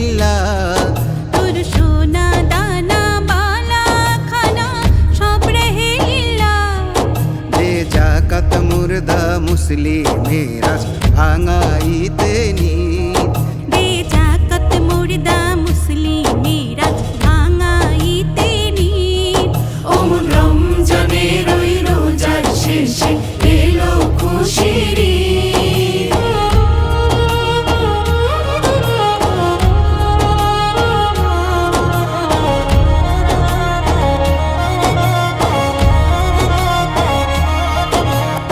লিল্লাহ। তোর সোনা দানা বালা খানা সব রেহে লিল্লাহ। দে জাকাত মুর্দা মুসলিমেরা ভাঙাইতে নিত। দে জাকাত মুর্দা মুসলিমেরা ভাঙাইতে নিত। ওমন রমজানের ওই রোজার শেষে এলো খুশির ঈদ।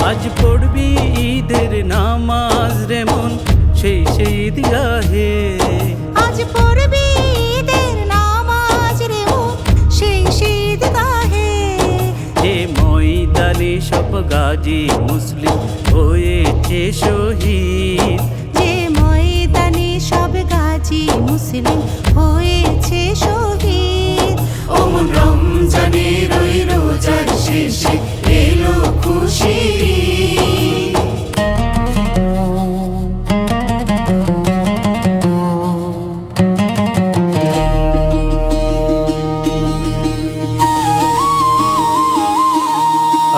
আজ পড়বি ঈদের নামাজ রে মন সেই ঈদ গাহে। আজ পড়বি ঈদের নামাজ রে মন সেই ঈদগাহে। এ ময়দানে সব গাজী মুসলিম হয়েছে শহীদ। যে ময়দানে সব গাজী মুসলিম হয়েছে শহীদ। ওমন রমজানের ওই রোজার শেষে এলো খুশির ঈদ।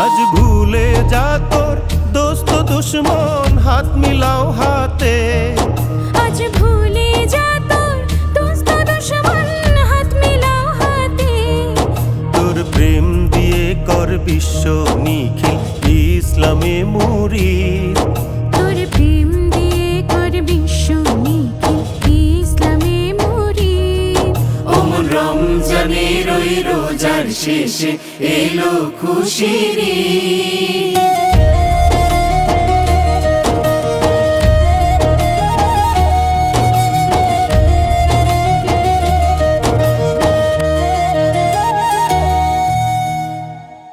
আজ ভুলে যা তোর দোস্ত দুশ্মন হাত মিলাও হাতে। আজ ভুলে যা তোর দোস্ত দুশমন হাত মিলাও হাতে। তোর প্রেম দিয়ে কর বিশ্ব নিখিল ইসলামে মুরিদ। তোর প্রেম দিয়ে কর বিশ্ব নিখিল ইসলামে মুরিদ। ওমন রমজানের ওই রোজার শেষে এলো খুশির ঈদ।